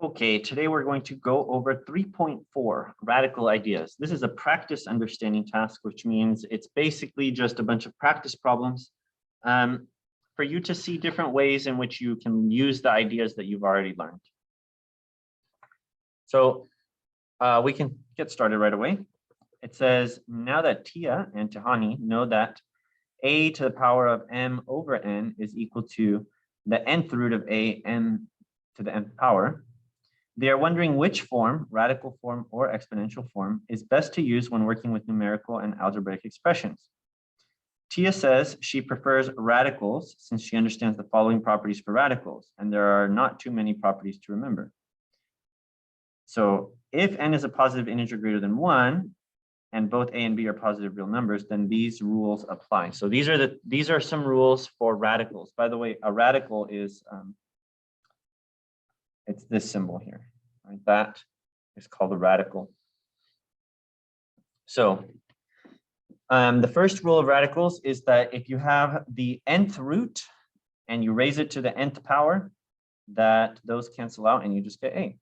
Okay, today we're going to go over 3.4 radical ideas. This is a practice understanding task, which means it's basically just a bunch of practice problems for you to see different ways in which you can use the ideas that you've already learned. So we can get started right away. It says, now that Tia and Tahani know that a to the power of m over n is equal to the nth root of a m to the nth power, they are wondering which form, radical form or exponential form, is best to use when working with numerical and algebraic expressions. Tia says she prefers radicals since she understands the following properties for radicals, and there are not too many properties to remember. So if n is a positive integer greater than 1, and both a and b are positive real numbers, then these rules apply. So these are some rules for radicals. By the way, a radical is it's this symbol here, right? That is called a radical. So the first rule of radicals is that if you have the nth root and you raise it to the nth power, that those cancel out and you just get a.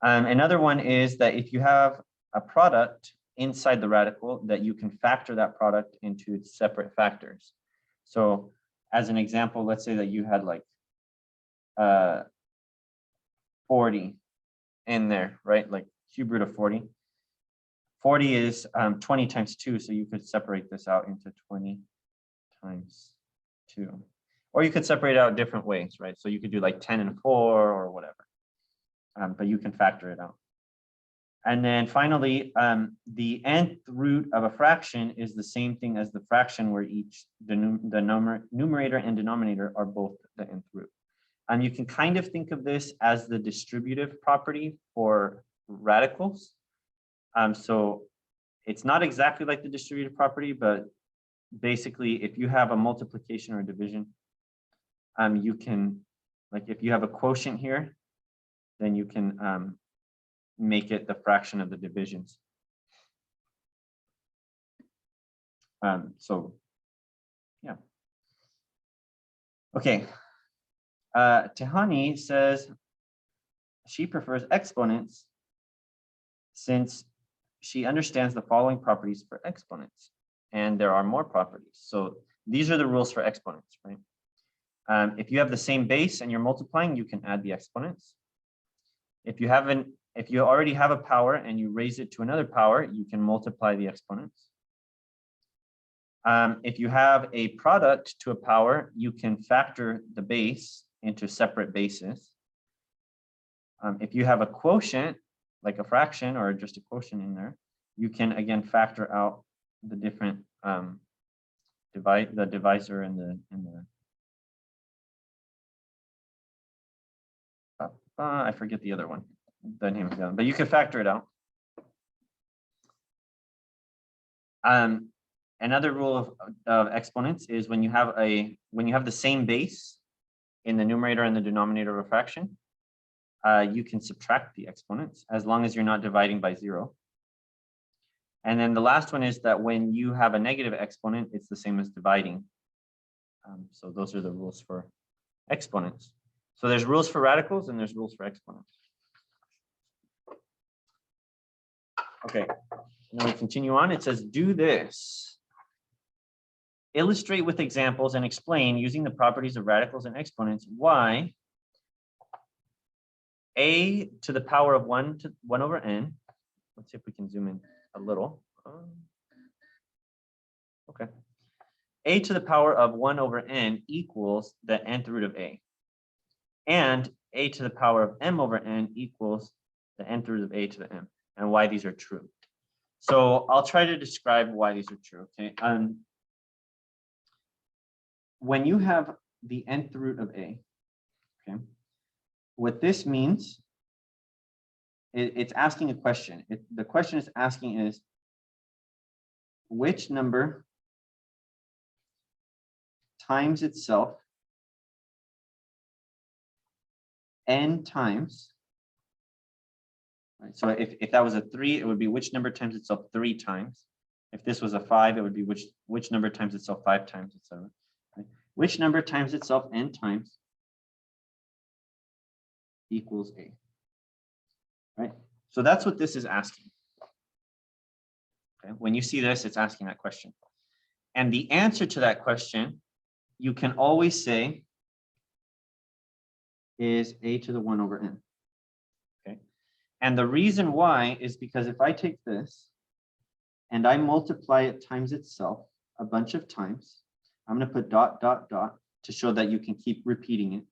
Another one is that if you have a product inside the radical, that you can factor that product into its separate factors. So as an example, let's say that you had like 40 in there, right? Like cube root of 40. 40 is 20 times 2, so you could separate this out into 20 times 2. Or you could separate it out different ways, right? So you could do like 10 and 4 or whatever, but you can factor it out. And then finally, the nth root of a fraction is the same thing as the fraction where the numerator and denominator are both the nth root. And you can kind of think of this as the distributive property for radicals. So it's not exactly like the distributive property, but basically if you have a multiplication or a division, you can, like if you have a quotient here, then you can make it the fraction of the divisions. So yeah. Okay. Tahani says she prefers exponents since she understands the following properties for exponents, and there are more properties. So these are the rules for exponents, right? If you have the same base and you're multiplying, you can add the exponents. If you already have a power and you raise it to another power, you can multiply the exponents. If you have a product to a power, you can factor the base into separate bases. If you have a quotient, like a fraction or just a quotient in there, you can again factor out the different the divisor and the I forget the other one, the name of the other, but you can factor it out. Another rule of exponents is when you have the same base in the numerator and the denominator of a fraction, you can subtract the exponents as long as you're not dividing by 0. And then the last one is that when you have a negative exponent, it's the same as dividing. So those are the rules for exponents. So there's rules for radicals and there's rules for exponents. Okay, now we continue on. It says, do this. Illustrate with examples and explain using the properties of radicals and exponents why a to the power of 1 over n. Let's see if we can zoom in a little. Okay. A to the power of 1 over n equals the nth root of a. And a to the power of m over n equals the nth root of a to the m, and why these are true. So I'll try to describe why these are true, okay? When you have the nth root of a, okay, what this means, it's asking a question. The question it's asking is, which number times itself n times, right? So if that was a 3, it would be which number times itself 3 times. If this was a 5, it would be which number times itself 5 times, etc. Right? Which number times itself n times equals A, right? So that's what this is asking. Okay? When you see this, it's asking that question. And the answer to that question, you can always say is A to the 1 over n. Okay. And the reason why is because if I take this and I multiply it times itself a bunch of times, I'm going to put dot, dot, dot to show that you can keep repeating it.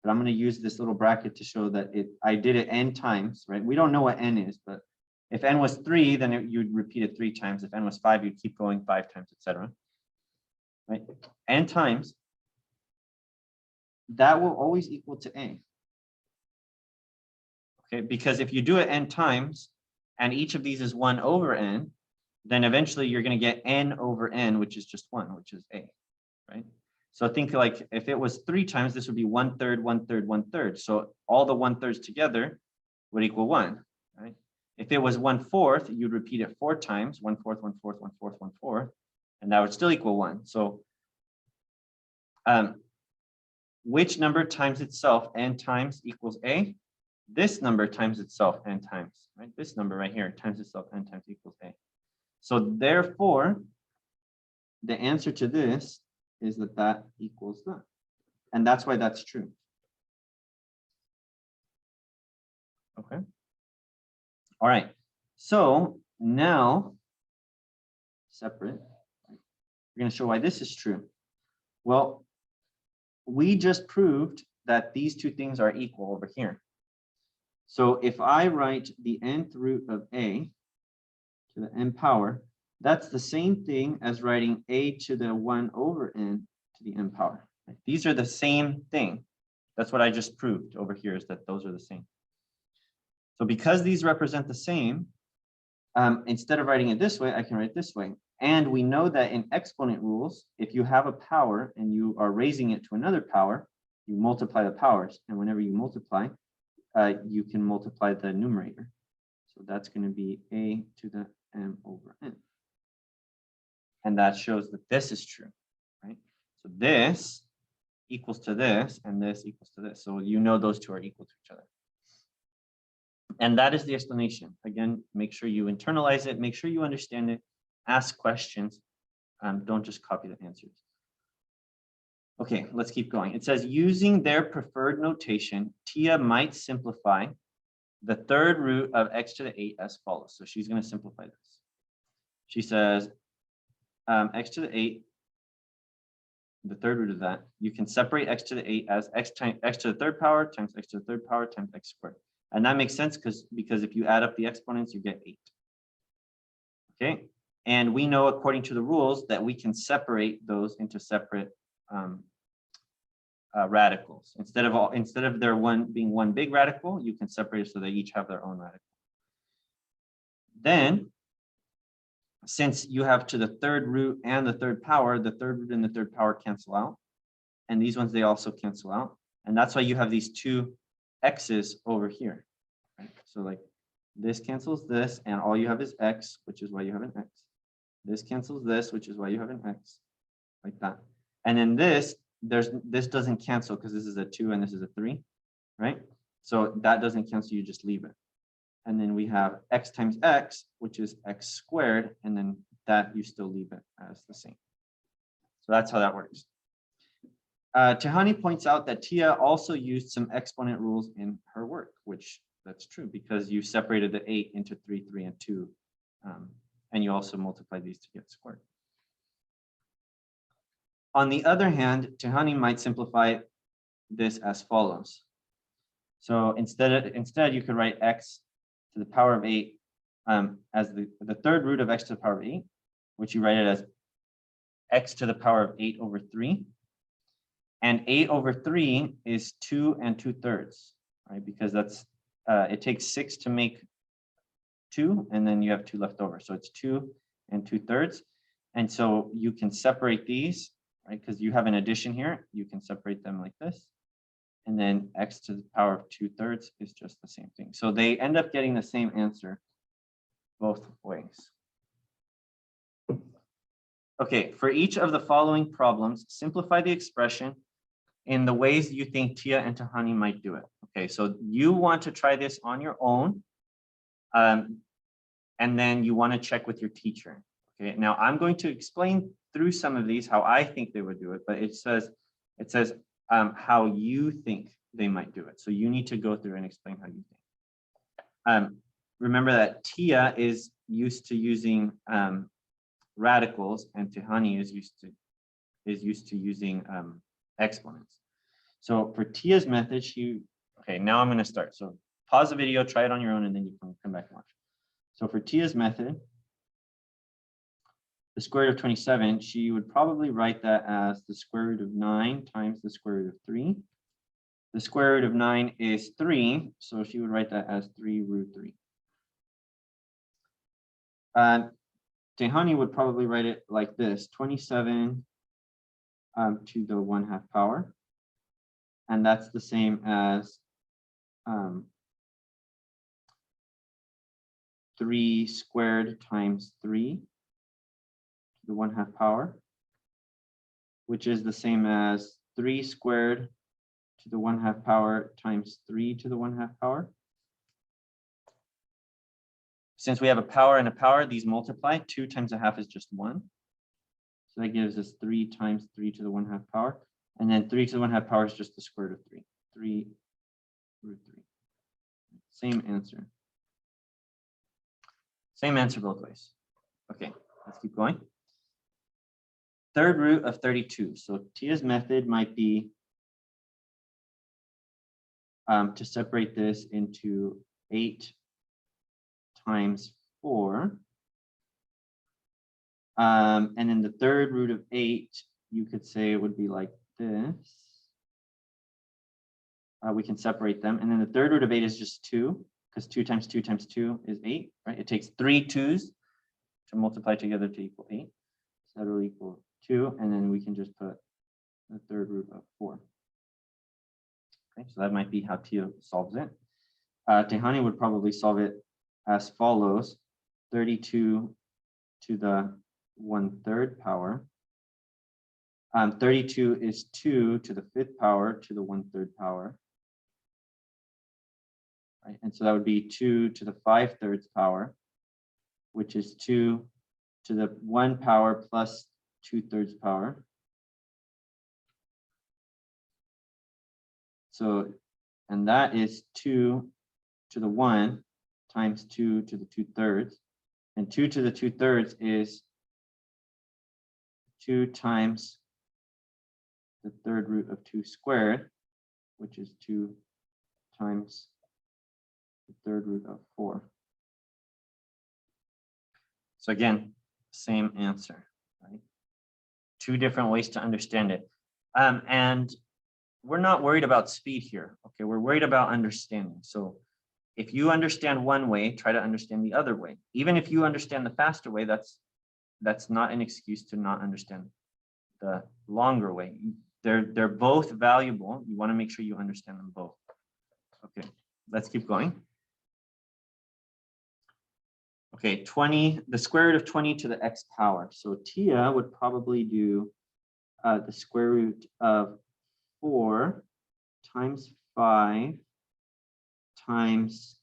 But I'm going to use this little bracket to show that I did it n times, right? We don't know what n is, but if n was 3, then you'd repeat it 3 times. If n was 5, you'd keep going 5 times, etc. Right? N times, that will always equal to A. Okay, because if you do it n times, and each of these is 1 over n, then eventually you're going to get n over n, which is just 1, which is A, right? So think like if it was 3 times, this would be 1/3, 1/3, 1/3. So all the 1/3s together would equal 1, right? If it was 1/4, you'd repeat it 4 times, 1/4, 1/4, 1/4, 1/4, and that would still equal 1. So which number times itself n times equals A? This number times itself n times, right? This number right here times itself n times equals A. So therefore, the answer to this is that equals that. And that's why that's true. Okay. All right. So now, separate, we're going to show why this is true. Well, we just proved that these two things are equal over here. So if I write the nth root of A to the n power, that's the same thing as writing A to the 1 over n to the n power. These are the same thing. That's what I just proved over here, is that those are the same. So because these represent the same, instead of writing it this way, I can write it this way. And we know that in exponent rules, if you have a power and you are raising it to another power, you multiply the powers. And whenever you multiply, you can multiply the numerator. So that's going to be A to the m over n. And that shows that this is true, right? So this equals to this, and this equals to this. So you know those two are equal to each other. And that is the explanation. Again, make sure you internalize it, make sure you understand it, ask questions, don't just copy the answers. Okay, let's keep going. It says, using their preferred notation, Tia might simplify the third root of x to the 8 as follows. So she's going to simplify this. She says, x to the 8, the third root of that, you can separate x to the 8 as x to the third power times x to the third power times x squared. And that makes sense because if you add up the exponents, you get 8. Okay, and we know according to the rules that we can separate those into separate radicals. Instead of there being one big radical, you can separate it so they each have their own radical. Then, since you have to the third root and the third power, the third root and the third power cancel out, and these ones they also cancel out, and that's why you have these two x's over here. Right? So like this cancels this, and all you have is x, which is why you have an x. This cancels this, which is why you have an x, like that. And then this doesn't cancel because this is a 2 and this is a 3, right? So that doesn't cancel, you just leave it. And then we have x times x, which is x squared, and then that you still leave it as the same. So that's how that works. Tehani points out that Tia also used some exponent rules in her work, which that's true because you separated the 8 into 3, 3, and 2, and you also multiply these to get squared. On the other hand, Tehani might simplify this as follows. So instead you could write x to the power of 8 as the third root of x to the power of 8, which you write it as x to the power of 8 over 3. And 8 over 3 is 2 2/3, right? Because that's it takes 6 to make 2, and then you have 2 left over. So it's 2 2/3. And so you can separate these, right? Because you have an addition here, you can separate them like this. And then x to the power of 2/3 is just the same thing. So they end up getting the same answer both ways. Okay, for each of the following problems, simplify the expression in the ways you think Tia and Tahani might do it. Okay, so you want to try this on your own, and then you want to check with your teacher. Okay, now I'm going to explain through some of these how I think they would do it, but it says how you think they might do it. So you need to go through and explain how you think. Remember that Tia is used to using radicals, and Tahani is used to using exponents. So for Tia's method, okay, now I'm going to start. So pause the video, try it on your own, and then you can come back and watch. So for Tia's method, the square root of 27, she would probably write that as the square root of 9 times the square root of 3. The square root of 9 is 3, so she would write that as 3 root 3. Tehani would probably write it like this, 27 to the 1/2 power. And that's the same as 3 squared times 3 to the 1/2 power, which is the same as 3 squared to the 1/2 power times 3 to the 1/2 power. Since we have a power and a power, these multiply. 2 times 1/2 is just 1. So that gives us 3 times 3 to the 1/2 power. And then 3 to the 1/2 power is just the square root of 3. 3 root 3. Same answer. Same answer both ways. Okay, let's keep going. Third root of 32. So Tia's method might be to separate this into 8 times 4. And then the third root of 8, you could say it would be like this. We can separate them. And then the third root of 8 is just 2, because 2 times 2 times 2 is 8, right? It takes 3 2's to multiply together to equal 8. So that will equal 2, and then we can just put the third root of 4. Okay, so that might be how Tia solves it. Tehani would probably solve it as follows: 32 to the 1/3 power. 32 is 2 to the 5th power to the 1/3 power. Right? And so that would be 2 to the 5/3 power, which is 2 to the 1 power plus 2/3 power. So, and that is 2 to the 1 times 2 to the 2/3. And 2 to the 2/3 is 2 times the third root of 2 squared, which is 2 times the third root of 4. So again, same answer, right? 2 different ways to understand it. And we're not worried about speed here. Okay, we're worried about understanding. So if you understand one way, try to understand the other way. Even if you understand the faster way, that's not an excuse to not understand the longer way. They're both valuable. You want to make sure you understand them both. Okay, let's keep going. Okay, 20, the square root of 20 to the x power. So Tia would probably do the square root of 4 times 5 times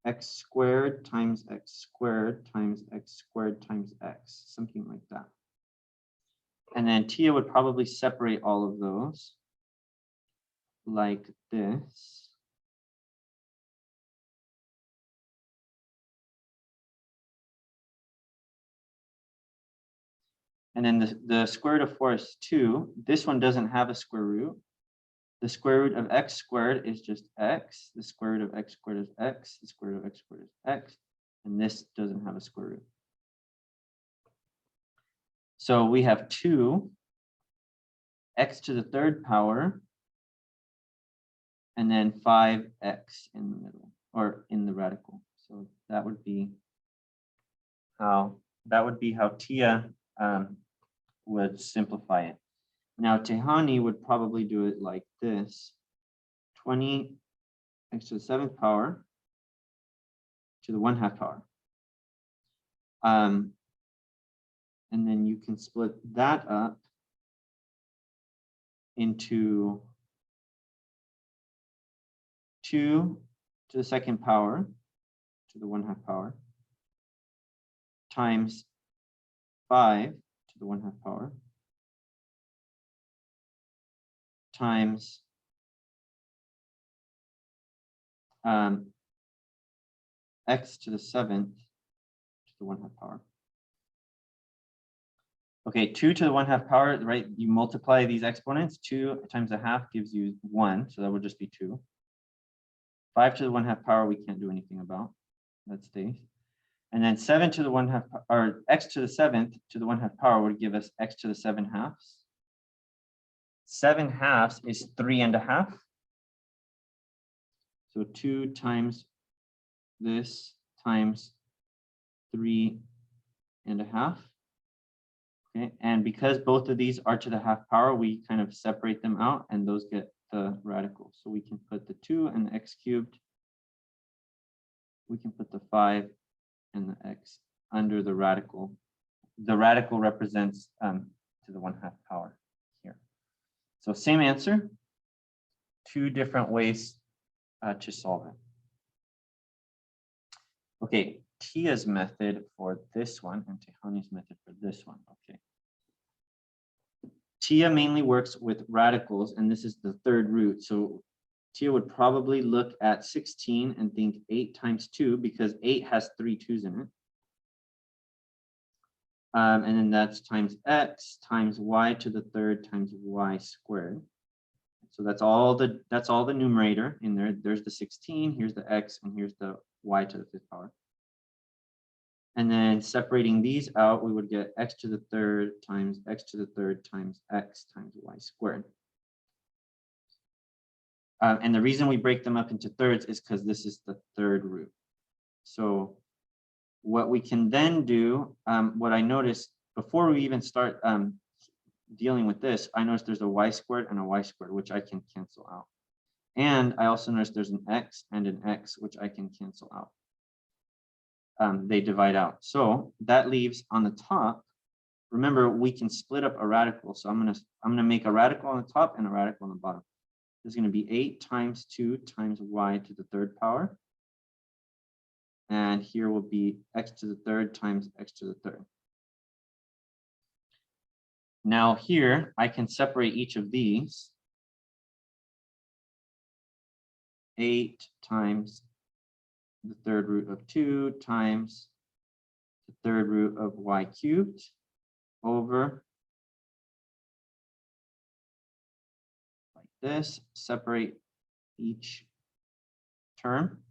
x squared times x squared times x squared times x, something like that. And then Tia would probably separate all of those like this. And then the square root of 4 is 2. This one doesn't have a square root. The square root of x squared is just x. The square root of x squared is x. The square root of x squared is x. And this doesn't have a square root. So we have 2 x to the 3rd power, and then 5x in the middle, or in the radical. So that would be how Tia would simplify it. Now Tehani would probably do it like this: 20 x to the 7th power to the 1/2 power. And then you can split that up into 2 to the second power to the 1/2 power times 5 to the 1/2 power times x to the 7th to the 1/2 power. Okay, 2 to the 1/2 power, right? You multiply these exponents. 2 times 1/2 gives you 1, so that would just be 2. 5 to the 1/2 power, we can't do anything about. That stays. And then 7 to the 1/2, or x to the 7th to the 1/2 power would give us x to the 7/2. 7/2 is 3.5. So 2 times this times 3.5. Okay, and because both of these are to the 1/2 power, we kind of separate them out, and those get the radical. So we can put the 2 and the x cubed. We can put the 5 and the x under the radical. The radical represents to the 1/2 power here. So same answer, 2 different ways to solve it. Okay, Tia's method for this one and Tehani's method for this one. Okay. Tia mainly works with radicals, and this is the third root. So Tia would probably look at 16 and think 8 times 2, because 8 has 3 2's in it. And then that's times x times y to the 3rd times y squared. So that's all the numerator in there. There's the 16, here's the x, and here's the y to the 5th power. And then separating these out, we would get x to the 3rd times x to the 3rd times x times y squared. And the reason we break them up into thirds is because this is the third root. So what we can then do, what I noticed before we even start dealing with this, I noticed there's a y squared and a y squared, which I can cancel out. And I also noticed there's an x and an x, which I can cancel out. They divide out. So that leaves on the top. Remember, we can split up a radical. So I'm gonna make a radical on the top and a radical on the bottom. There's going to be 8 times 2 times y to the 3rd power. And here will be x to the 3rd times x to the 3rd. Now here, I can separate each of these. 8 times the 3rd root of 2 times the 3rd root of y cubed over this, separate each term.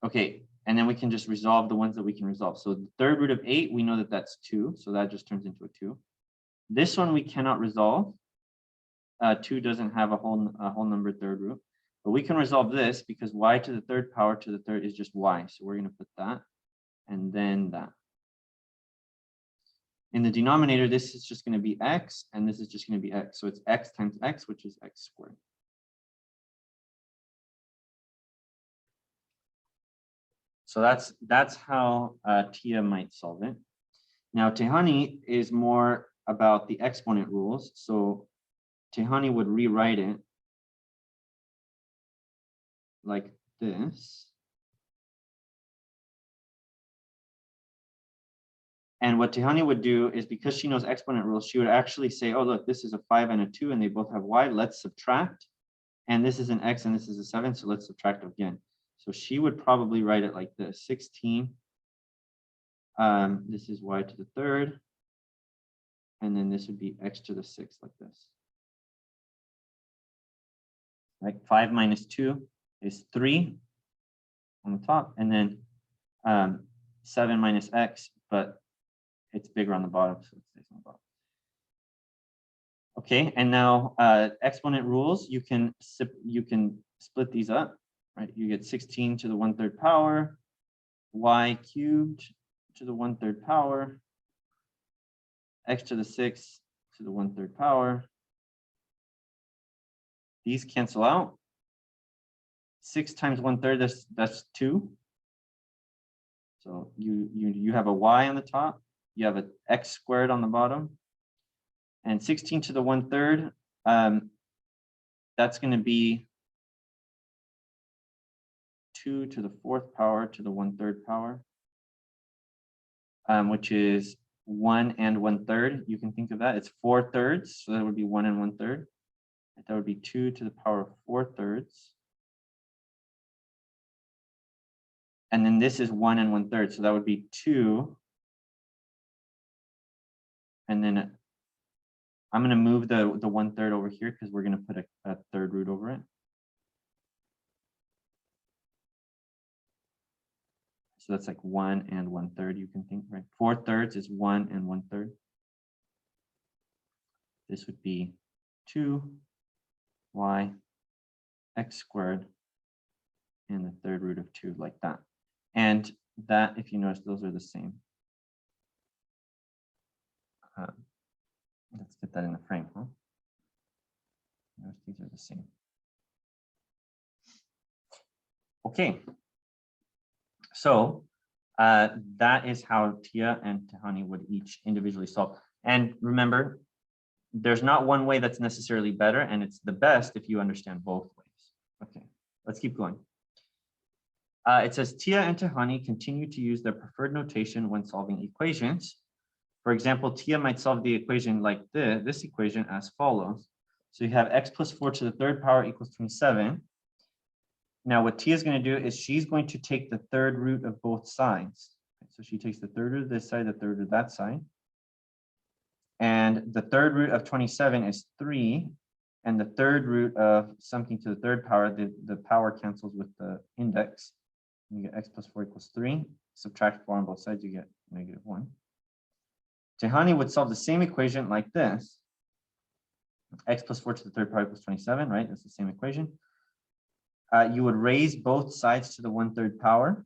Okay, and then we can just resolve the ones that we can resolve. So the 3rd root of 8, we know that that's 2, so that just turns into a 2. This one we cannot resolve. 2 doesn't have a whole number 3rd root, but we can resolve this because y to the 3rd power to the 3rd is just y. So we're going to put that and then that. In the denominator, this is just going to be x, and this is just going to be x. So it's x times x, which is x squared. So that's how Tia might solve it. Now, Tehani is more about the exponent rules. So Tehani would rewrite it like this. And what Tehani would do is, because she knows exponent rules, she would actually say, oh, look, this is a 5 and a 2, and they both have y. Let's subtract. And this is an x, and this is a 7, so let's subtract again. So she would probably write it like this: 16. This is y to the 3rd. And then this would be x to the 6th, like this. Like 5 minus 2 is 3 on the top. And then 7 minus x, but it's bigger on the bottom, so it stays on the bottom. Okay, and now exponent rules, you can split these up, right? You get 16 to the 1/3 power, y cubed to the 1/3 power, x to the 6th to the 1/3 power. These cancel out. 6 times 1/3, that's 2. So you have a y on the top. You have an x squared on the bottom, And 16 to the 1/3, that's going to be 2 to the 4th power to the 1/3 power, which is 1 and 1/3. You can think of that. It's 4/3, so that would be 1 and 1/3. That would be 2 to the power of 4/3. And then this is 1 and 1/3, so that would be 2. And then I'm going to move the 1/3 over here because we're going to put a third root over it. So that's like 1 and 1/3, you can think, right? 4/3 is 1 and 1/3. This would be 2y x squared and the third root of 2, like that. And that, if you notice, those are the same. Let's get that in the frame, huh? Notice these are the same. Okay. So that is how Tia and Tehani would each individually solve. And remember, there's not one way that's necessarily better, and it's the best if you understand both ways. Okay, let's keep going. It says Tia and Tehani continue to use their preferred notation when solving equations. For example, Tia might solve the equation like this equation as follows. So you have x plus 4 to the 3rd power equals 27. Now what Tia is going to do is she's going to take the third root of both sides. So she takes the third root of this side, the third root of that side. And the third root of 27 is 3. And the third root of something to the 3rd power, the power cancels with the index. You get x plus 4 equals 3. Subtract 4 on both sides, you get -1. Tehani would solve the same equation like this. X plus 4 to the 3rd power equals 27, right? That's the same equation. You would raise both sides to the 1/3 power,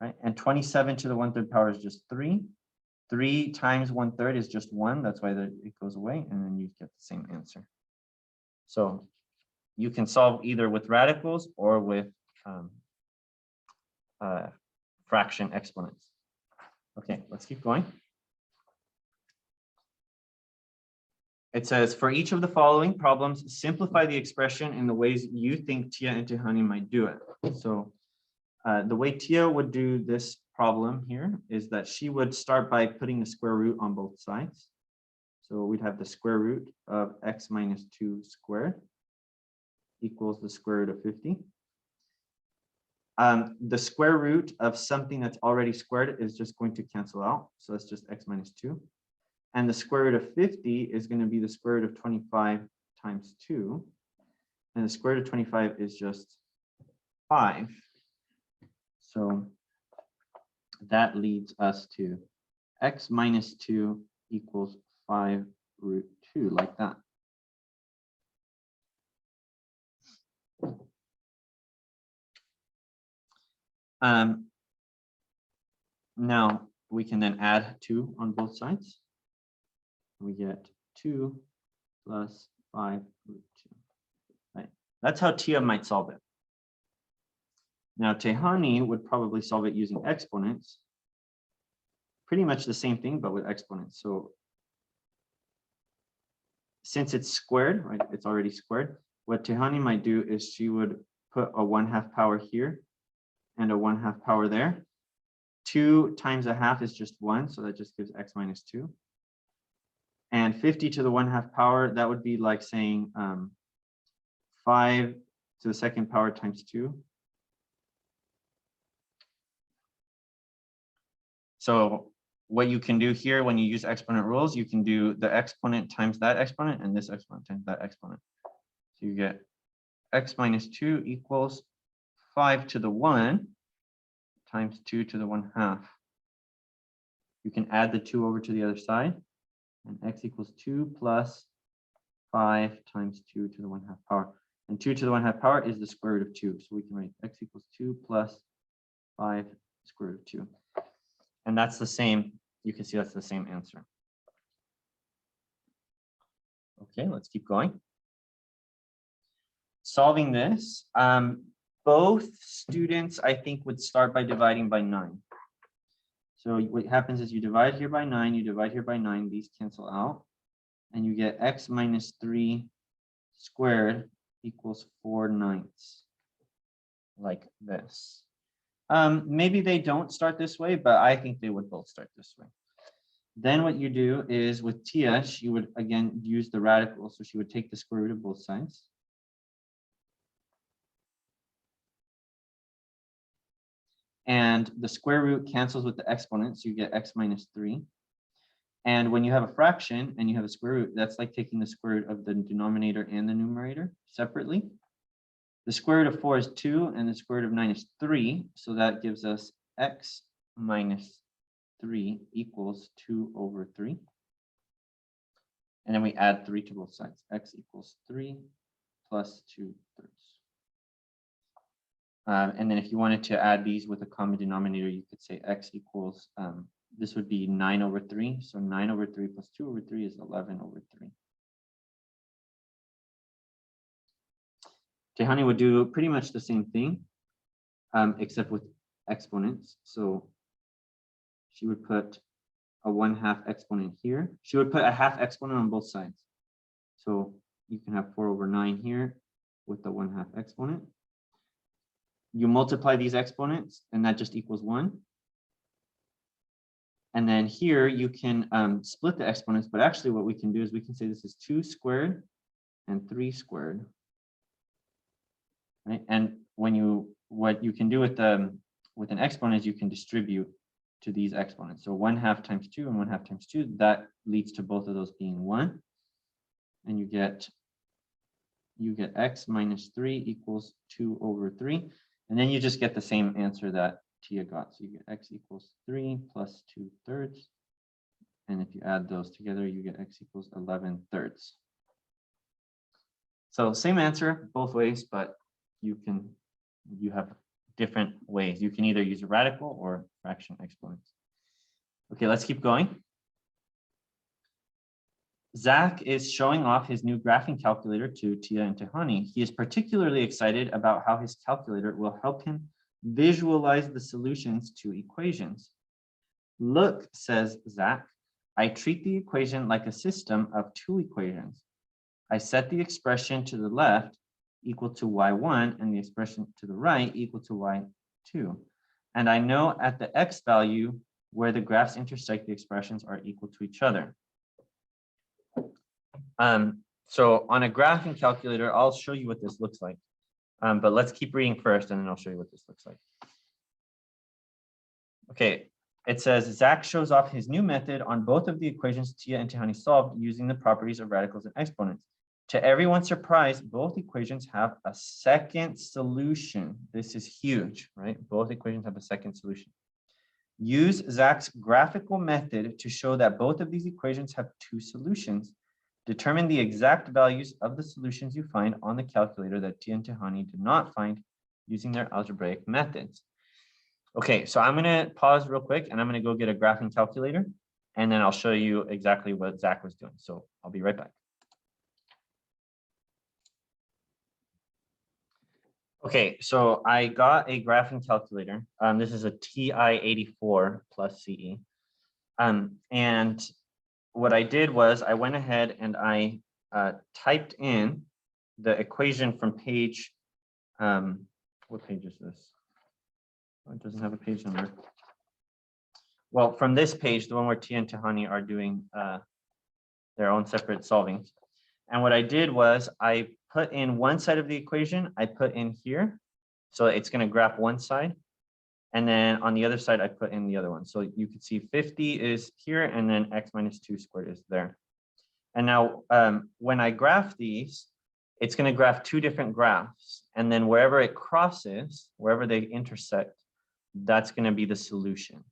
right? And 27 to the 1/3 power is just 3. 3 times 1/3 is just 1. That's why it goes away, and then you get the same answer. So you can solve either with radicals or with fraction exponents. Okay, let's keep going. It says, for each of the following problems, simplify the expression in the ways you think Tia and Tehani might do it. So the way Tia would do this problem here is that she would start by putting the square root on both sides. So we'd have the square root of x minus 2 squared equals the square root of 50. The square root of something that's already squared is just going to cancel out. So that's just x minus 2. And the square root of 50 is going to be the square root of 25 times 2. And the square root of 25 is just 5. So that leads us to x minus 2 equals 5 root 2, like that. Now we can then add 2 on both sides. We get 2 plus 5 root 2. Right. That's how Tia might solve it. Now Tehani would probably solve it using exponents. Pretty much the same thing, but with exponents. So since it's squared, right, it's already squared, what Tehani might do is she would put a 1/2 power here and a 1/2 power there. 2 times a half is just 1, so that just gives x minus 2. And 50 to the 1/2 power, that would be like saying 5 to the 2nd power times 2. So what you can do here when you use exponent rules, you can do the exponent times that exponent and this exponent times that exponent. So you get x minus 2 equals 5 to the 1 times 2 to the 1/2. You can add the 2 over to the other side. And x equals 2 plus 5 times 2 to the 1/2 power. And 2 to the 1/2 power is the square root of 2. So we can write x equals 2 plus 5 square root of 2. And that's the same. You can see that's the same answer. Okay, let's keep going. Solving this, both students, I think, would start by dividing by 9. So what happens is you divide here by 9, you divide here by 9, these cancel out. and you get x minus 3 squared equals 4/9, like this. Maybe they don't start this way, but I think they would both start this way. Then what you do is with Tia, she would again use the radical. So she would take the square root of both sides. And the square root cancels with the exponent, so you get x minus 3. And when you have a fraction and you have a square root, that's like taking the square root of the denominator and the numerator separately. The square root of 4 is 2, and the square root of 9 is 3. So that gives us x minus 3 equals 2/3. And then we add 3 to both sides. X equals 3 plus 2/3. And then if you wanted to add these with a common denominator, you could say x equals, this would be 9/3. So 9/3 plus 2/3 is 11/3. Tehani would do pretty much the same thing, except with exponents. So she would put a 1/2 exponent here. She would put a half exponent on both sides. So you can have 4/9 here with the 1/2 exponent. You multiply these exponents, and that just equals 1. And then here you can split the exponents, but actually what we can do is we can say this is 2 squared and 3 squared. Right? And what you can do with an exponent is you can distribute to these exponents. So 1/2 times 2 and 1/2 times 2, that leads to both of those being 1. And you get x minus 3 equals 2/3. And then you just get the same answer that Tia got. So you get x equals 3 plus 2/3. And if you add those together, you get x equals 11/3. So same answer both ways, but you have different ways. You can either use a radical or fraction exponents. Okay, let's keep going. Zach is showing off his new graphing calculator to Tia and Tehani. He is particularly excited about how his calculator will help him visualize the solutions to equations. Look, says Zach, I treat the equation like a system of 2 equations. I set the expression to the left equal to y1 and the expression to the right equal to y2. And I know at the x value where the graphs intersect, the expressions are equal to each other. So on a graphing calculator, I'll show you what this looks like. But let's keep reading first, and then I'll show you what this looks like. Okay, it says Zach shows off his new method on both of the equations Tia and Tehani solved using the properties of radicals and exponents. To everyone's surprise, both equations have a second solution. This is huge, right? Both equations have a second solution. Use Zach's graphical method to show that both of these equations have 2 solutions. Determine the exact values of the solutions you find on the calculator that Tia and Tehani did not find using their algebraic methods. Okay, so I'm going to pause real quick and I'm going to go get a graphing calculator, and then I'll show you exactly what Zach was doing. So I'll be right back. Okay, so I got a graphing calculator. This is a TI-84 plus CE. And what I did was I went ahead and I typed in the equation from page, what page is this? Oh, it doesn't have a page number. Well, from this page, the one where Tia and Tehani are doing their own separate solvings. And what I did was I put in one side of the equation, I put in here. So it's going to graph one side. And then on the other side, I put in the other one. So you can see 50 is here, and then x minus 2 squared is there. And now when I graph these, it's going to graph 2 different graphs. And then wherever it crosses, wherever they intersect, that's going to be the solution.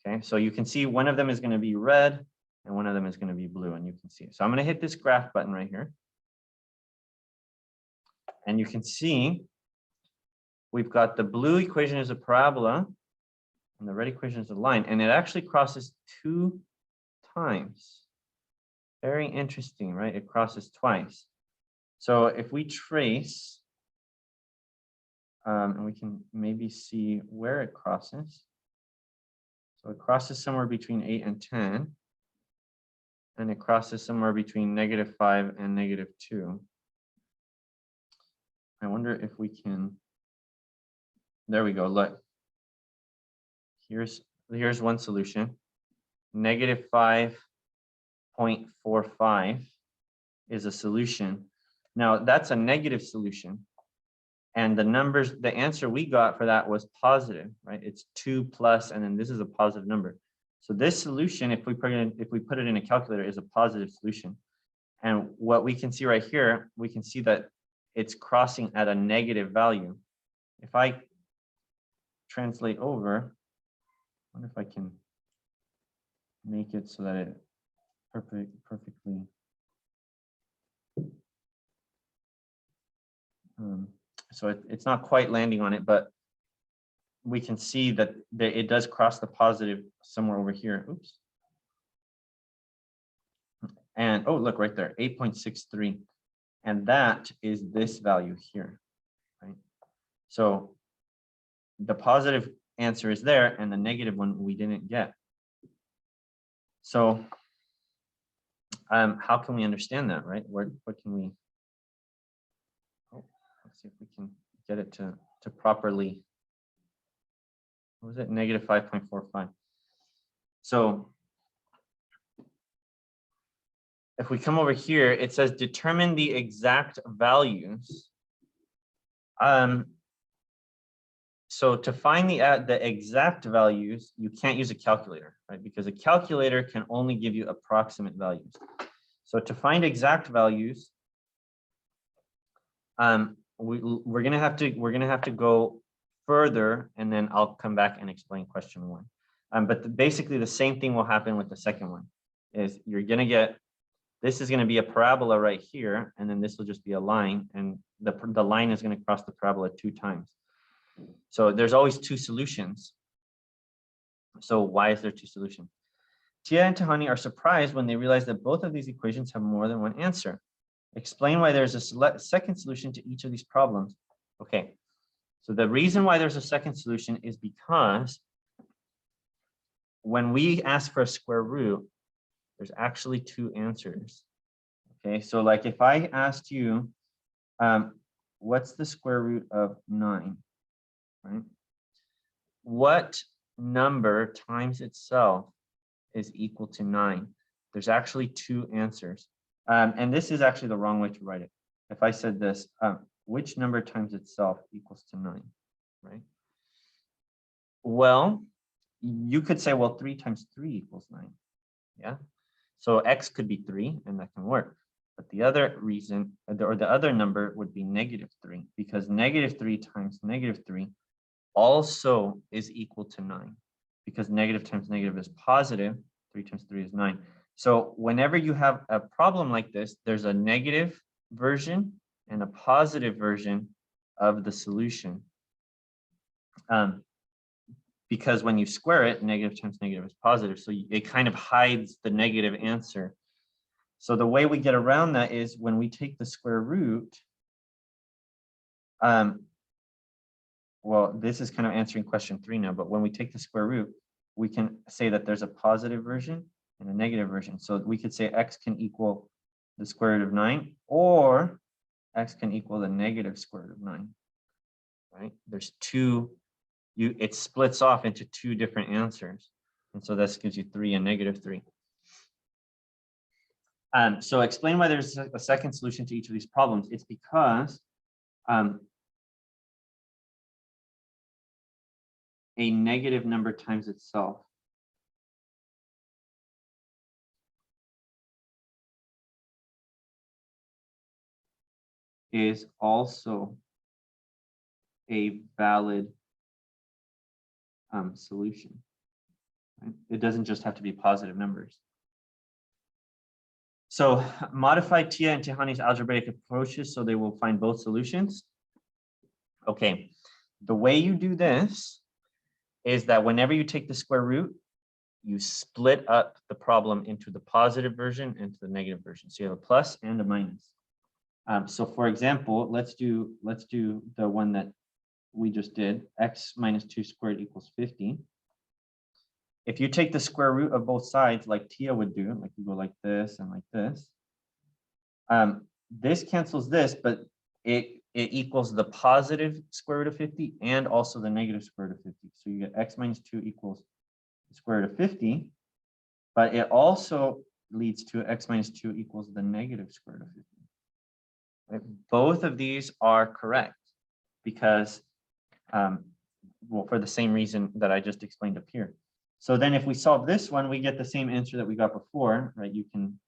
Okay, so you can see one of them is going to be red and one of them is going to be blue, and you can see it. So I'm going to hit this graph button right here. And you can see we've got the blue equation is a parabola and the red equation is a line, and it actually crosses 2 times. Very interesting, right? It crosses twice. So if we trace, and we can maybe see where it crosses. So it crosses somewhere between 8 and 10. and it crosses somewhere between -5 and -2. I wonder if we can, there we go, look. Here's one solution. -5.45 is a solution. Now that's a negative solution. And the numbers, the answer we got for that was positive, right? It's 2 plus, and then this is a positive number. So this solution, if we put it in a calculator, is a positive solution. And what we can see right here, we can see that it's crossing at a negative value. If I translate over, I wonder if I can make it so that it perfectly. So it's not quite landing on it, but we can see that it does cross the positive somewhere over here. Oops. And oh, look right there, 8.63. And that is this value here, right? So the positive answer is there and the negative one we didn't get. So how can we understand that, right? What can we, oh, let's see if we can get it to properly, what was it, -5.45. So if we come over here, it says determine the exact values. So to find the exact values, you can't use a calculator, right? Because a calculator can only give you approximate values. So to find exact values, we're gonna have to go further, and then I'll come back and explain question 1. But basically the same thing will happen with the second one. Is you're gonna get, this is gonna be a parabola right here, and then this will just be a line, and the line is gonna cross the parabola 2 times. So there's always 2 solutions. So why is there 2 solutions? Tia and Tahani are surprised when they realize that both of these equations have more than one answer. Explain why there's a second solution to each of these problems. Okay, so the reason why there's a second solution is because when we ask for a square root, there's actually 2 answers. Okay, so like if I asked you, what's the square root of 9? Right? What number times itself is equal to 9? There's actually 2 answers. And this is actually the wrong way to write it. If I said this, which number times itself equals to 9, right? Well, you could say, well, 3 times 3 equals 9. Yeah. So x could be 3, and that can work. But the other reason, or the other number would be -3, because -3 times -3 also is equal to 9, because negative times negative is positive. 3 times 3 is 9. So whenever you have a problem like this, there's a negative version and a positive version of the solution. Because when you square it, negative times negative is positive. So it kind of hides the negative answer. So the way we get around that is when we take the square root, well, this is kind of answering question 3 now, but when we take the square root, we can say that there's a positive version and a negative version. So we could say x can equal the square root of 9, or x can equal the negative square root of 9, right? There's 2, it splits off into 2 different answers. And so this gives you 3 and -3. So explain why there's a second solution to each of these problems. It's because a negative number times itself is also a valid solution. Right? It doesn't just have to be positive numbers. So modify Tia and Tahani's algebraic approaches so they will find both solutions. Okay, the way you do this is that whenever you take the square root, you split up the problem into the positive version and to the negative version. So you have a plus and a minus. So for example, let's do the one that we just did. X minus 2 squared equals 50. if you take the square root of both sides, like Tia would do, like you go like this and like this cancels this, but it equals the positive square root of 50 and also the negative square root of 50. So you get x minus 2 equals the square root of 50, but it also leads to x minus 2 equals the negative square root of 50. Right? Both of these are correct because, well, for the same reason that I just explained up here. So then if we solve this one, we get the same answer that we got before, right? You can,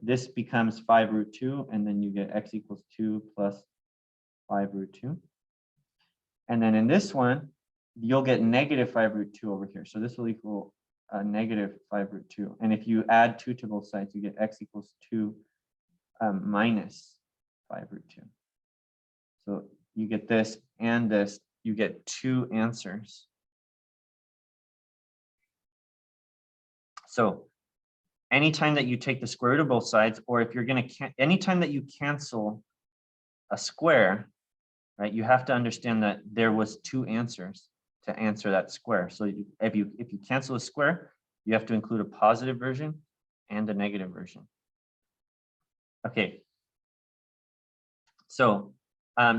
this becomes 5 root 2, and then you get x equals 2 plus 5 root 2. And then in this one, you'll get negative 5 root 2 over here. So this will equal negative 5 root 2. And if you add 2 to both sides, you get x equals 2 minus 5 root 2. So you get this and this, you get 2 answers. So anytime that you take the square root of both sides, or if you're going to, anytime that you cancel a square, right, you have to understand that there was 2 answers to answer that square. So if you cancel a square, you have to include a positive version and a negative version. Okay. So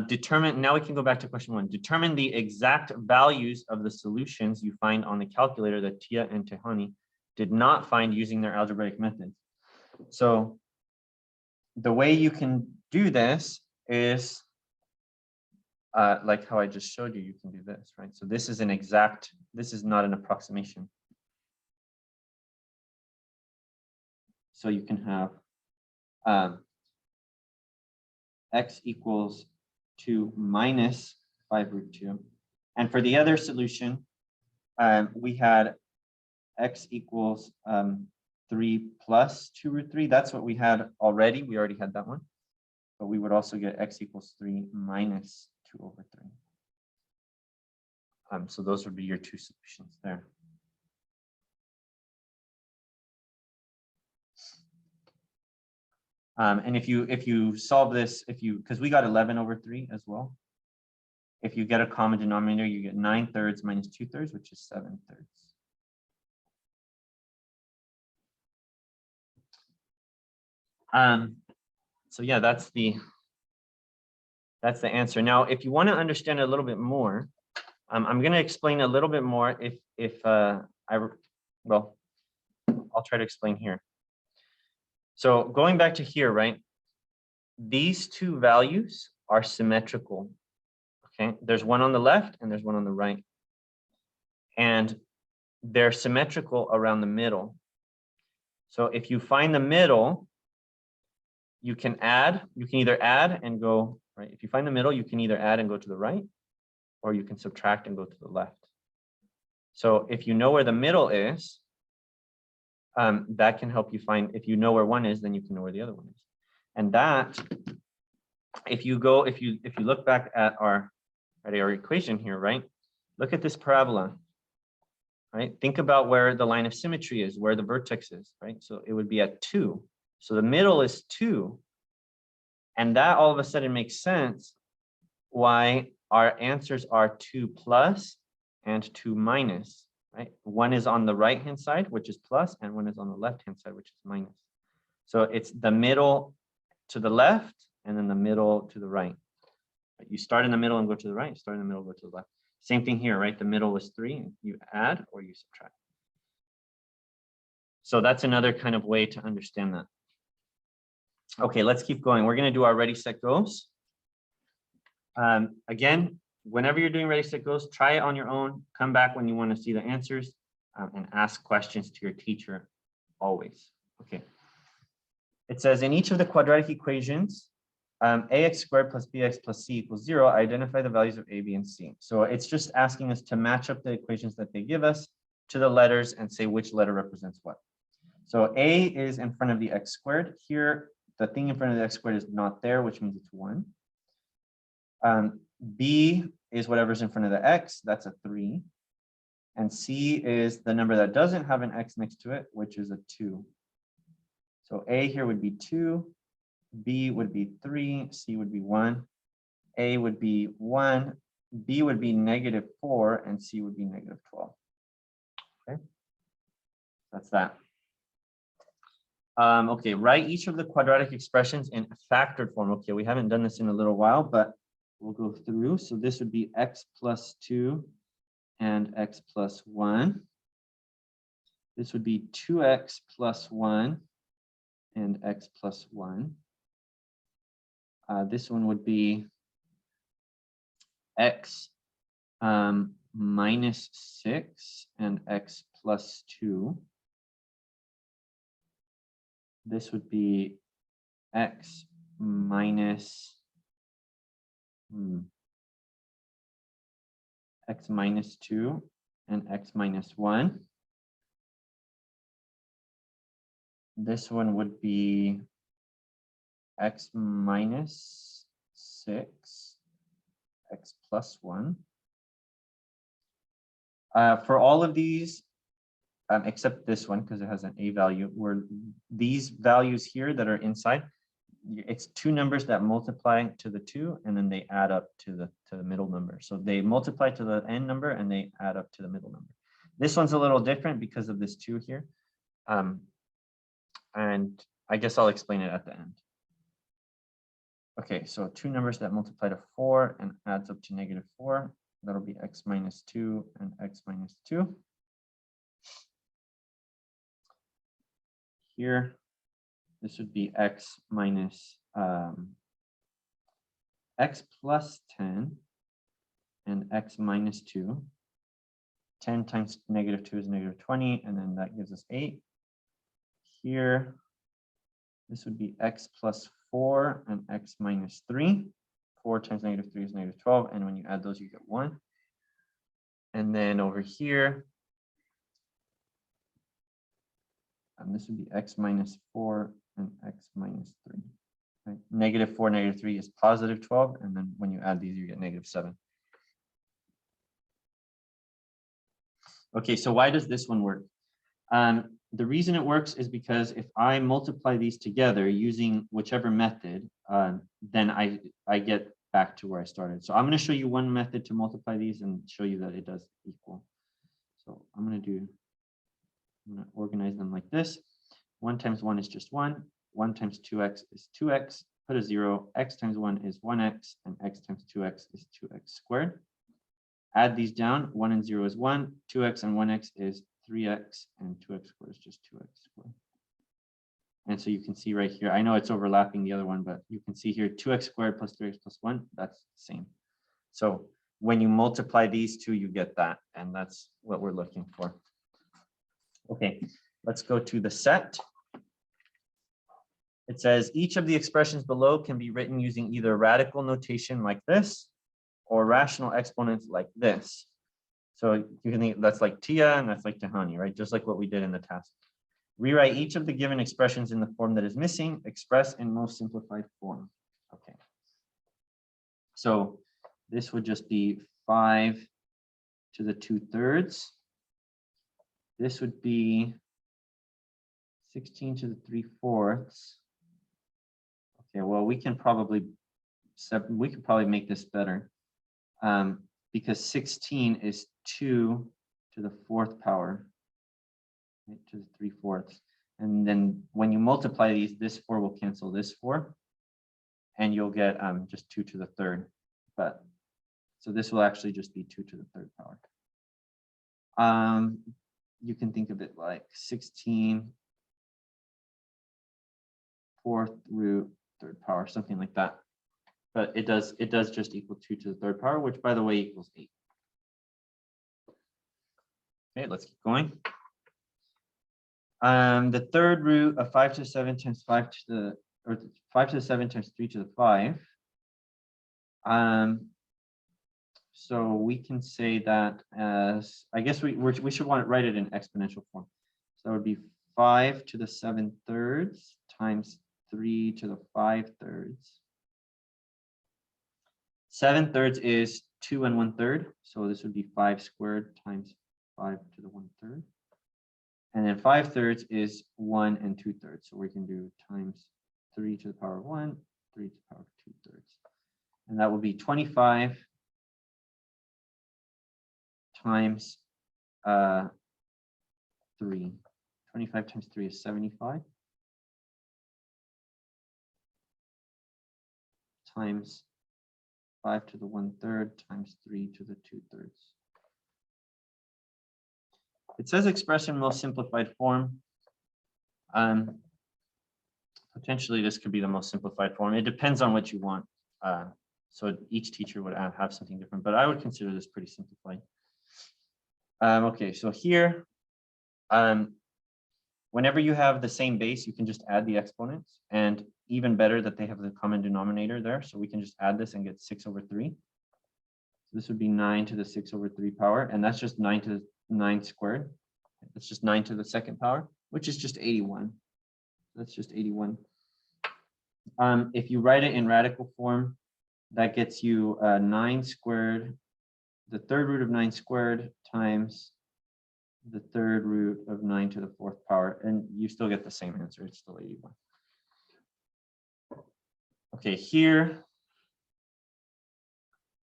determine, now we can go back to question 1. Determine the exact values of the solutions you find on the calculator that Tia and Tehani did not find using their algebraic methods. So the way you can do this is like how I just showed you, you can do this, right? So this is an exact, this is not an approximation. So you can have x equals 2 minus 5 root 2. And for the other solution, we had x equals 3 plus 2 root 3. That's what we had already. We already had that one. But we would also get x equals 3 minus 2 over 3. So those would be your 2 solutions there. And if you solve this, because we got 11 over 3 as well. If you get a common denominator, you get 9/3 minus 2/3, which is 7/3. So yeah, that's the answer. Now, if you want to understand a little bit more, I'm going to explain a little bit more. Well, I'll try to explain here. So going back to here, right? These 2 values are symmetrical. Okay, there's one on the left and there's one on the right, and they're symmetrical around the middle. So if you find the middle, you can either add and go right. If you find the middle, you can either add and go to the right, or you can subtract and go to the left. So if you know where the middle is, that can help you find, if you know where one is, then you can know where the other one is. And that, if you look back at our equation here, right? Look at this parabola, right? Think about where the line of symmetry is, where the vertex is, right? So it would be at 2. So the middle is 2. And that all of a sudden makes sense why our answers are 2 plus and 2 minus, right? One is on the right-hand side, which is plus, and one is on the left-hand side, which is minus. So it's the middle to the left, and then the middle to the right. You start in the middle and go to the right, start in the middle, go to the left. Same thing here, right? The middle was 3, you add or you subtract. So that's another kind of way to understand that. Okay, let's keep going. We're going to do our ready, set, goes. Again, whenever you're doing ready, set, goes, try it on your own. Come back when you want to see the answers, and ask questions to your teacher always. Okay. It says in each of the quadratic equations, ax squared plus bx plus c equals 0, identify the values of a, b, and c. So it's just asking us to match up the equations that they give us to the letters and say which letter represents what. So a is in front of the x squared. Here, the thing in front of the x squared is not there, which means it's 1. B is whatever's in front of the x, that's a 3. And c is the number that doesn't have an x next to it, which is a 2. So a here would be 2. B would be 3, C would be 1, A would be 1, B would be -4, and C would be -12. Okay. That's that. Okay, write each of the quadratic expressions in factored form. Okay, we haven't done this in a little while, but we'll go through. So this would be x plus 2 and x plus 1. This would be 2x plus 1 and x plus 1. This one would be x minus 6 and x plus 2. This would be x minus x minus 2 and x minus 1. This one would be x minus 6, x plus 1. For all of these, except this one, because it has an a value, where these values here that are inside, it's two numbers that multiply to the 2, and then they add up to the middle number. So they multiply to the n number, and they add up to the middle number. This one's a little different because of this 2 here. And I guess I'll explain it at the end. Okay, so two numbers that multiply to 4 and adds up to -4. That'll be x minus 2 and x minus 2. Here, this would be x minus x plus 10 and x minus 2. 10 times -2 is -20, and then that gives us 8. Here, this would be x plus 4 and x minus 3. 4 times -3 is -12, and when you add those, you get 1. And then over here, this would be x minus 4 and x minus 3. Right? -4, -3 is +12, and then when you add these, you get -7. Okay, so why does this one work? The reason it works is because if I multiply these together using whichever method, then I get back to where I started. So I'm going to show you one method to multiply these and show you that it does equal. So I'm going to organize them like this. 1 times 1 is just 1. 1 times 2x is 2x. Put a 0. X times 1 is 1x, and x times 2x is 2x squared. Add these down. 1 and 0 is 1. 2x and 1x is 3x, and 2x squared is just 2x squared. And so you can see right here, I know it's overlapping the other one, but you can see here 2x squared plus 3x plus 1, that's the same. So when you multiply these two, you get that, and that's what we're looking for. Okay, let's go to the set. It says each of the expressions below can be written using either radical notation like this or rational exponents like this. So you can think that's like Tia and that's like Tahani, right? Just like what we did in the task. Rewrite each of the given expressions in the form that is missing, express in most simplified form. Okay. So this would just be 5 to the 2/3. This would be 16 to the 3/4. Okay, well, we can probably make this better. Because 16 is 2 to the 4th power, right, to the 3/4. And then when you multiply these, this 4 will cancel this 4, and you'll get just 2 to the 3rd. But so this will actually just be 2 to the 3rd power. You can think of it like 16 4th root 3rd power, something like that. But it does just equal 2 to the 3rd power, which by the way equals 8. Okay, let's keep going. The 3rd root of 5 to the 7 times 5 to the, or 5 to the 7 times 3 to the 5. So we can say that as, I guess we should want to write it in exponential form. So that would be 5 to the 7/3 times 3 to the 5/3. 7/3 is 2 and 1/3. So this would be 5 squared times 5 to the 1/3. And then 5/3 is 1 and 2/3. So we can do times 3 to the power of 1, 3 to the power of 2/3. And that will be 25 times 3. 25 times 3 is 75. Times 5 to the 1/3 times 3 to the 2/3. It says express in most simplified form. Potentially this could be the most simplified form. It depends on what you want. So each teacher would have something different, but I would consider this pretty simplified. Okay, so here, whenever you have the same base, you can just add the exponents, and even better that they have the common denominator there. So we can just add this and get 6/3. So this would be 9 to the 6/3 power, and that's just 9 to the 9 squared. That's just 9 to the second power, which is just 81. That's just 81. If you write it in radical form, that gets you 9 squared, the third root of 9 squared times the third root of 9 to the 4th power, and you still get the same answer. It's still 81. Okay, here,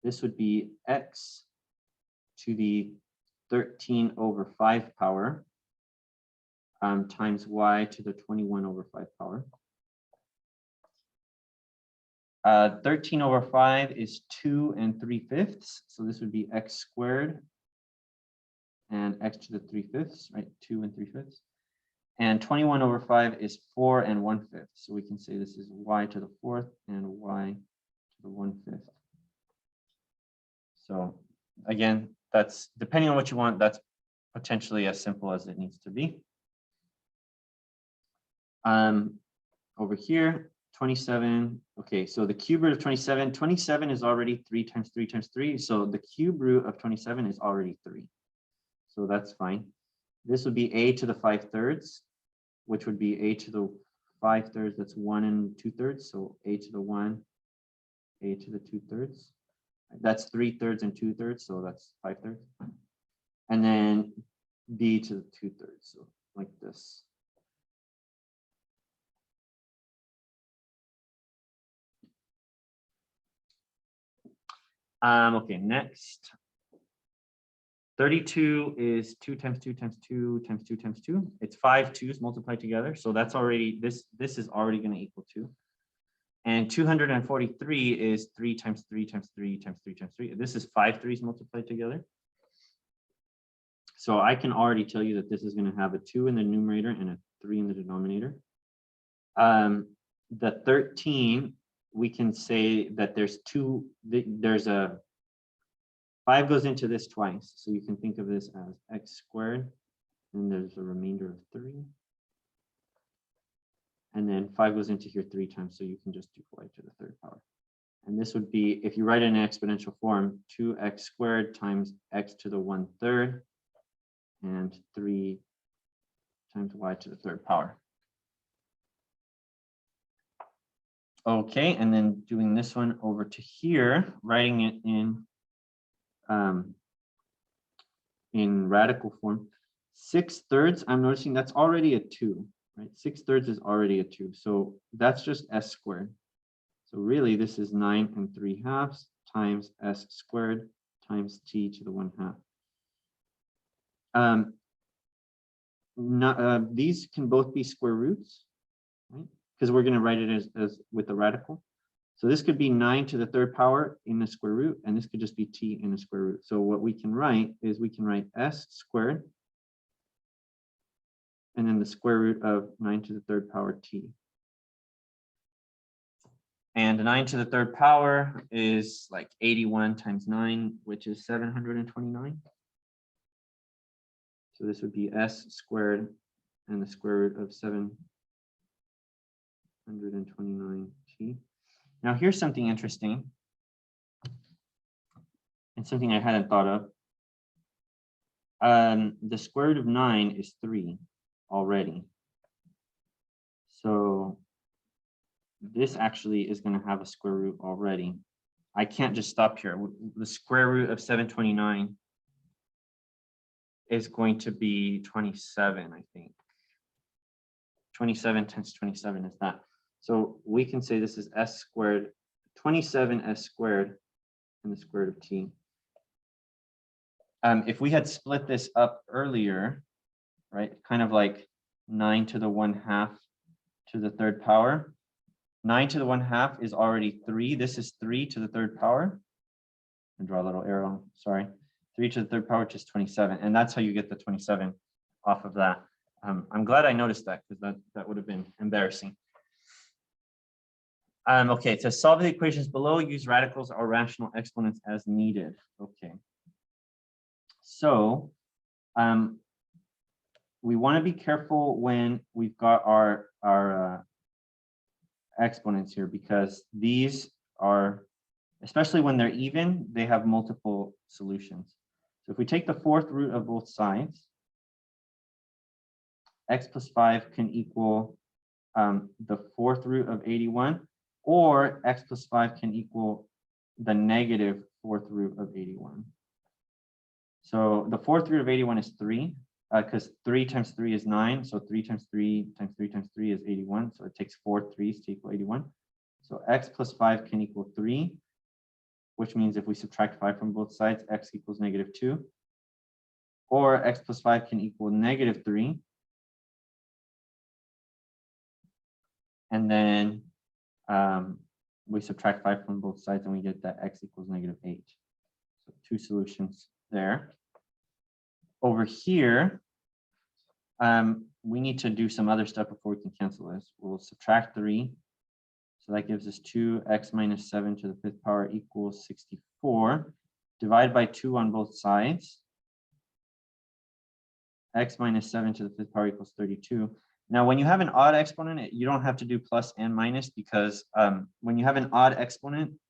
this would be x to the 13/5 power times y to the 21/5 power. 13/5 is 2 3/5, so this would be x squared and x to the 3/5, right? 2 3/5. And 21/5 is 4 1/5. So we can say this is y to the 4th and y to the 1/5. So again, that's depending on what you want, that's potentially as simple as it needs to be. Over here, 27. Okay, so the cube root of 27. 27 is already 3 times 3 times 3. So the cube root of 27 is already 3. So that's fine. This would be a to the 5/3, which would be a to the 5/3. That's 1 2/3. So a to the 1, a to the 2/3. That's 3/3 and 2/3. So that's 5/3. And then b to the 2/3. So like this. Okay, next. 32 is 2 times 2 times 2 times 2 times 2. It's 5 2's multiplied together. So that's already, this is already going to equal 2. And 243 is 3 times 3 times 3 times 3 times 3. This is 5 3's multiplied together. So I can already tell you that this is going to have a 2 in the numerator and a 3 in the denominator. The 13, we can say that there's there's a 5 goes into this twice, so you can think of this as x squared, and there's a remainder of 3. And then 5 goes into here 3 times, so you can just do y to the 3rd power. And this would be, if you write it in exponential form, 2x squared times x to the 1/3 and 3 times y to the 3rd power. Okay, and then doing this one over to here, writing it in radical form. 6/3, I'm noticing that's already a 2, right? 6/3 is already a 2, so that's just s squared. So really this is 9 3/2 times s squared times t to the 1/2. These can both be square roots, right? Because we're going to write it as with the radical. So this could be 9 to the 3rd power in the square root, and this could just be t in the square root. So what we can write is we can write s squared and then the square root of 9 to the 3rd power t. And 9 to the 3rd power is like 81 times 9, which is 729. So this would be s squared and the square root of 729t. Now here's something interesting and something I hadn't thought of. The square root of 9 is 3 already. So this actually is going to have a square root already. I can't just stop here. The square root of 729 is going to be 27, I think. 27 times 27 is that. So we can say this is s squared, 27s squared, and the square root of t. If we had split this up earlier, right, kind of like 9 to the 1/2 to the third power. 9 to the 1/2 is already 3. This is 3 to the third power. And draw a little arrow, sorry. 3 to the third power, which is 27. And that's how you get the 27 off of that. I'm glad I noticed that because that would have been embarrassing. Okay, to solve the equations below, use radicals or rational exponents as needed. Okay. So we want to be careful when we've got our exponents here, because these are, especially when they're even, they have multiple solutions. So if we take the fourth root of both sides, x plus 5 can equal the fourth root of 81, or x plus 5 can equal the negative fourth root of 81. So the fourth root of 81 is 3, because 3 times 3 is 9. So 3 times 3 times 3 times 3 is 81. So it takes 4 3s to equal 81. So x plus 5 can equal 3, which means if we subtract 5 from both sides, x equals negative 2. Or x plus 5 can equal negative 3. And then we subtract 5 from both sides and we get that x equals negative 8. So 2 solutions there. Over here, we need to do some other stuff before we can cancel this. We'll subtract 3. So that gives us 2x minus 7 to the 5th power equals 64. Divide by 2 on both sides. X minus 7 to the 5th power equals 32. Now, when you have an odd exponent, you don't have to do plus and minus, because when you have an odd exponent,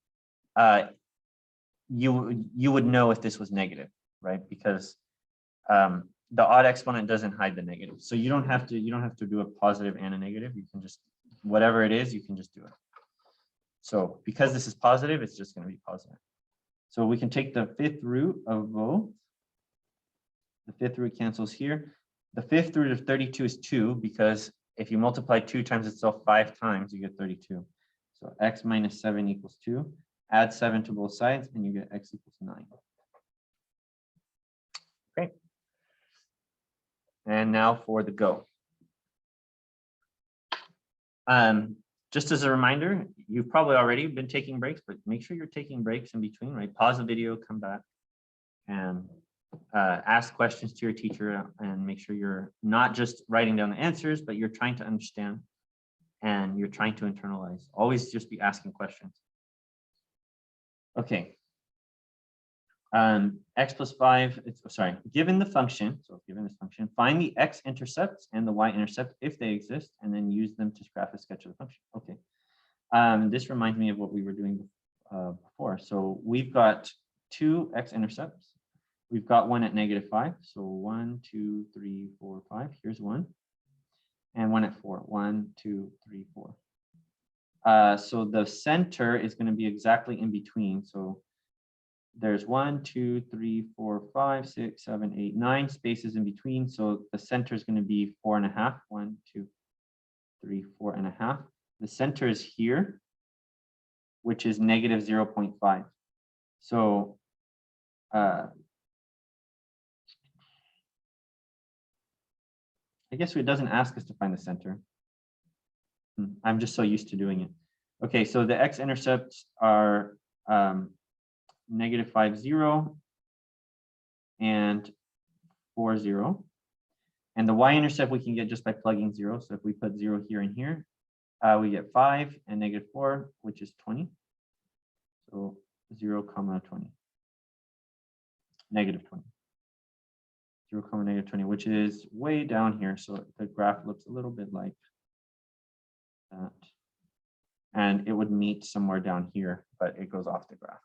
you would know if this was negative, right? Because the odd exponent doesn't hide the negative. So you don't have to do a positive and a negative. You can just, whatever it is, you can just do it. So because this is positive, it's just going to be positive. So we can take the 5th root of both. The 5th root cancels here. The 5th root of 32 is 2, because if you multiply 2 times itself 5 times, you get 32. So x minus 7 equals 2. Add 7 to both sides, and you get x equals 9. Okay. And now for the go. Just as a reminder, you've probably already been taking breaks, but make sure you're taking breaks in between, right? Pause the video, come back, and ask questions to your teacher, and make sure you're not just writing down the answers, but you're trying to understand and you're trying to internalize. Always just be asking questions. Okay. X plus 5, given the function, so given this function, find the x-intercepts and the y-intercept if they exist, and then use them to graph a sketch of the function. Okay. This reminds me of what we were doing before. So we've got 2 x-intercepts. We've got one at -5. So 1, 2, 3, 4, 5. Here's one. And one at 4. 1, 2, 3, 4. So the center is going to be exactly in between. So there's 1, 2, 3, 4, 5, 6, 7, 8, 9 spaces in between. So the center is going to be 4.5. 1, 2, 3, 4.5. The center is here, which is -0.5. So I guess it doesn't ask us to find the center. I'm just so used to doing it. Okay, so the x-intercepts are -5, 0, and 4, 0. And the y-intercept we can get just by plugging 0. So if we put 0 here and here, we get 5 and -4, which is 20. So 0, 20. -20. 0, -20, which is way down here. So the graph looks a little bit like that. And it would meet somewhere down here, but it goes off the graph.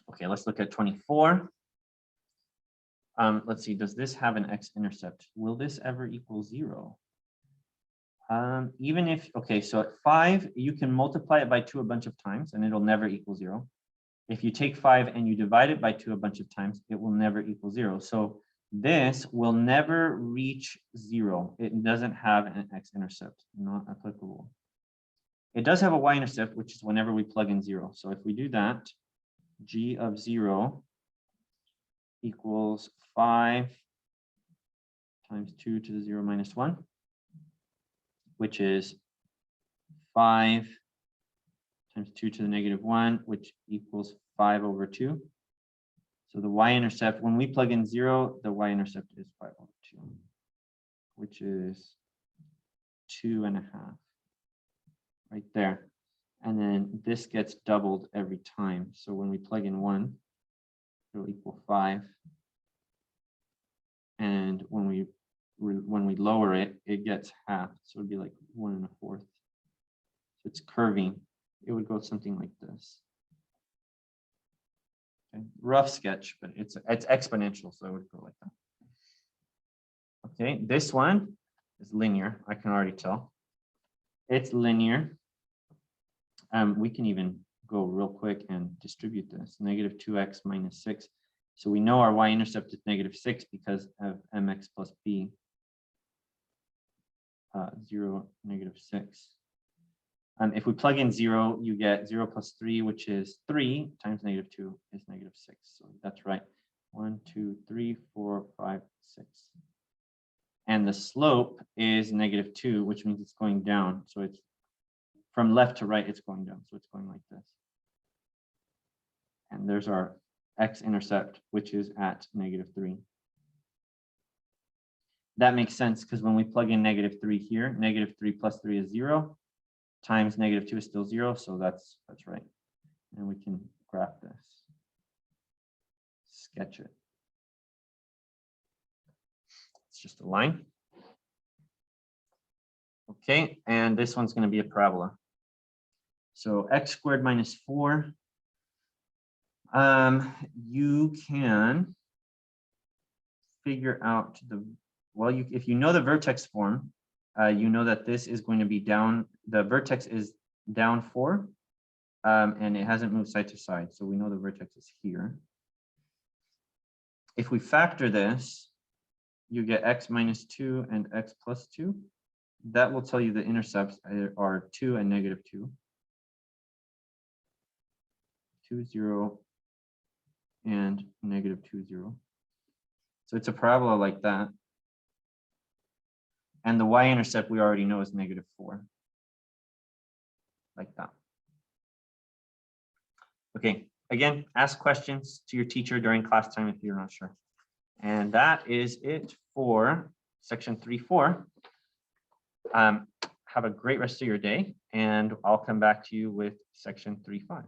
Okay, let's look at 24. Let's see, does this have an x-intercept? Will this ever equal 0? Even if, okay, so at 5, you can multiply it by 2 a bunch of times and it'll never equal 0. If you take 5 and you divide it by 2 a bunch of times, it will never equal 0. So this will never reach 0. It doesn't have an x-intercept, not applicable. It does have a y-intercept, which is whenever we plug in 0. So if we do that, g of 0 equals 5 times 2 to the 0 minus 1, which is 5 times 2 to the negative 1, which equals 5 over 2. So the y-intercept, when we plug in 0, the y-intercept is 5 over 2, which is 2.5 right there. And then this gets doubled every time. So when we plug in 1, it'll equal 5. And when we lower it, it gets half. So it'd be like 1 1/4. So it's curving. It would go something like this. Okay. Rough sketch, but it's exponential, so it would go like that. Okay, this one is linear. I can already tell. It's linear. We can even go real quick and distribute this. Negative 2x minus 6. So we know our y-intercept is negative 6 because of mx plus b. 0, negative 6. If we plug in 0, you get 0 plus 3, which is 3 times negative 2 is negative 6. So that's right. 1, 2, 3, 4, 5, 6. And the slope is negative 2, which means it's going down. So it's from left to right, it's going down. So it's going like this. And there's our x-intercept, which is at negative 3. That makes sense because when we plug in negative 3 here, negative 3 plus 3 is 0. Times negative 2 is still 0, so that's right. And we can graph this, sketch it. It's just a line. Okay, and this one's going to be a parabola. So x squared minus 4. You can figure out if you know the vertex form, you know that this is going to be down, the vertex is down 4, and it hasn't moved side to side. So we know the vertex is here. If we factor this, you get x minus 2 and x plus 2. That will tell you the intercepts are 2 and negative 2. 2, 0, and negative 2, 0. So it's a parabola like that. And the y-intercept we already know is negative 4, like that. Okay, again, ask questions to your teacher during class time if you're not sure. And that is it for section 3.4. Have a great rest of your day, and I'll come back to you with section 3.5.